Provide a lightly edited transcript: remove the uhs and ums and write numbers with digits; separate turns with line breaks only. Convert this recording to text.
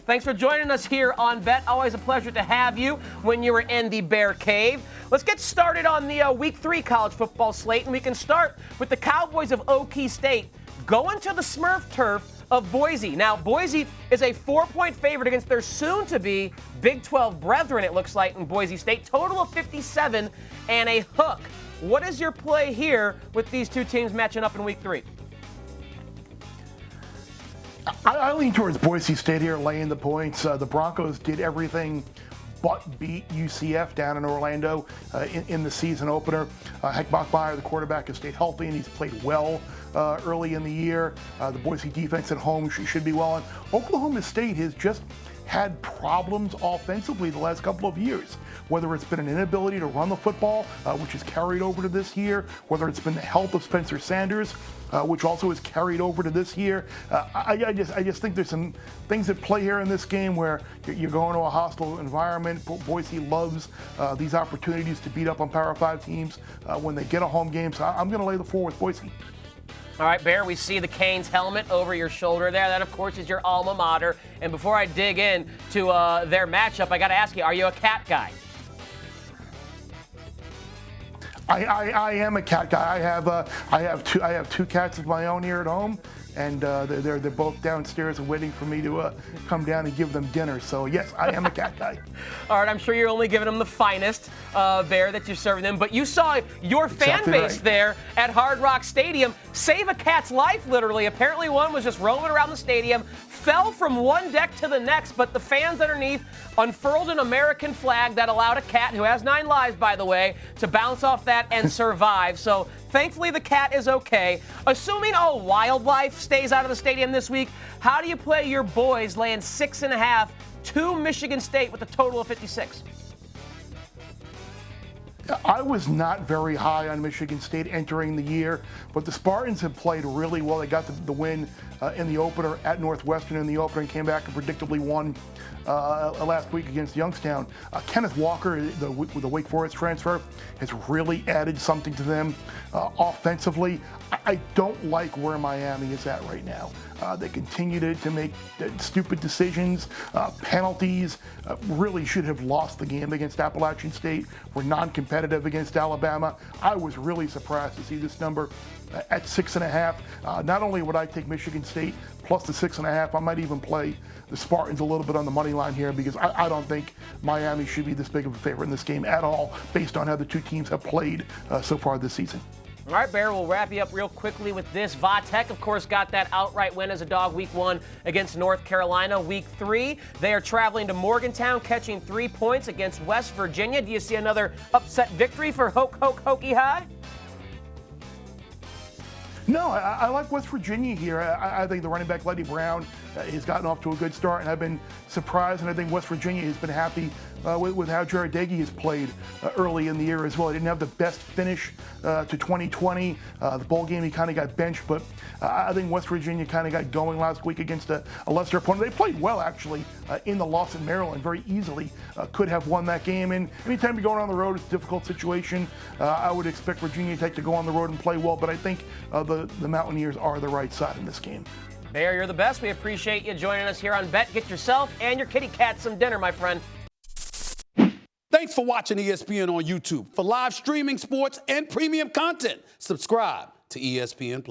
Thanks for joining us here on Bet. Always a pleasure to have you when you were in the Bear Cave. Let's get started on the Week 3 college football slate, and we can start with the Cowboys of Okie State going to the Smurf turf of Boise. Now, Boise is a 4-point favorite against their soon-to-be Big 12 brethren, it looks like, in Boise State. Total of 57 and a hook. What is your play here with these two teams matching up in Week 3?
I lean towards Boise State here, laying the points. The Broncos did everything but beat UCF down in Orlando in the season opener. Hank Bachmeier, the quarterback, has stayed healthy, and he's played well early in the year. The Boise defense at home should be well. And Oklahoma State has just had problems offensively the last couple of years, whether it's been an inability to run the football, which is carried over to this year, whether it's been the health of Spencer Sanders, which also is carried over to this year. I just think there's some things at play here in this game where you're going to a hostile environment. Boise loves these opportunities to beat up on Power 5 teams when they get a home game. So I'm going to lay the 4 with Boise.
All right, Bear, we see the Canes helmet over your shoulder there. That, of course, is your alma mater. And before I dig in to their matchup, I got to ask you, are you a Cat guy?
I am a Cat guy. I have two cats of my own here at home, and they're both downstairs and waiting for me to come down and give them dinner. So yes, I am a Cat guy.
All right, I'm sure you're only giving them the finest Bear that you're serving them, but you saw your fan base there at Hard Rock Stadium save a cat's life, literally. Apparently one was just roaming around the stadium, fell from one deck to the next, but the fans underneath unfurled an American flag that allowed a cat, who has 9 lives, by the way, to bounce off that and survive. So thankfully the cat is okay. Assuming all wildlife stays out of the stadium this week, how do you play your boys laying 6.5 to Michigan State with a total of 56?
I was not very high on Michigan State entering the year, but the Spartans have played really well. They got the win in the opener at Northwestern in the opener and came back and predictably won last week against Youngstown. Kenneth Walker, with the Wake Forest transfer, has really added something to them offensively. I don't like where Miami is at right now. They continue to make stupid decisions, penalties. Really should have lost the game against Appalachian State. Were non-competitive against Alabama. I was really surprised to see this number at 6.5. Not only would I take Michigan State plus the 6.5, I might even play the Spartans a little bit on the money line here, because I don't think Miami should be this big of a favorite in this game at all, based on how the two teams have played so far this season.
All right, Bear, we'll wrap you up real quickly with this. Vatech, of course, got that outright win as a dog Week 1 against North Carolina. Week 3, they are traveling to Morgantown, catching 3 points against West Virginia. Do you see another upset victory for Hokie High?
No, I like West Virginia here. I think the running back, Letty Brown, has gotten off to a good start, and I've been surprised, and I think West Virginia has been happy with how Jared Dagey has played early in the year as well. He didn't have the best finish to 2020. The bowl game, he kind of got benched, but I think West Virginia kind of got going last week against a lesser opponent. They played well, actually, in the loss in Maryland, very easily. Could have won that game, and anytime you're going on the road, it's a difficult situation. I would expect Virginia Tech to go on the road and play well, but I think the Mountaineers are the right side in this game.
Bear, you're the best. We appreciate you joining us here on Bet. Get yourself and your kitty cat some dinner, my friend.
Thanks for watching ESPN on YouTube. For live streaming, sports, and premium content, subscribe to ESPN+.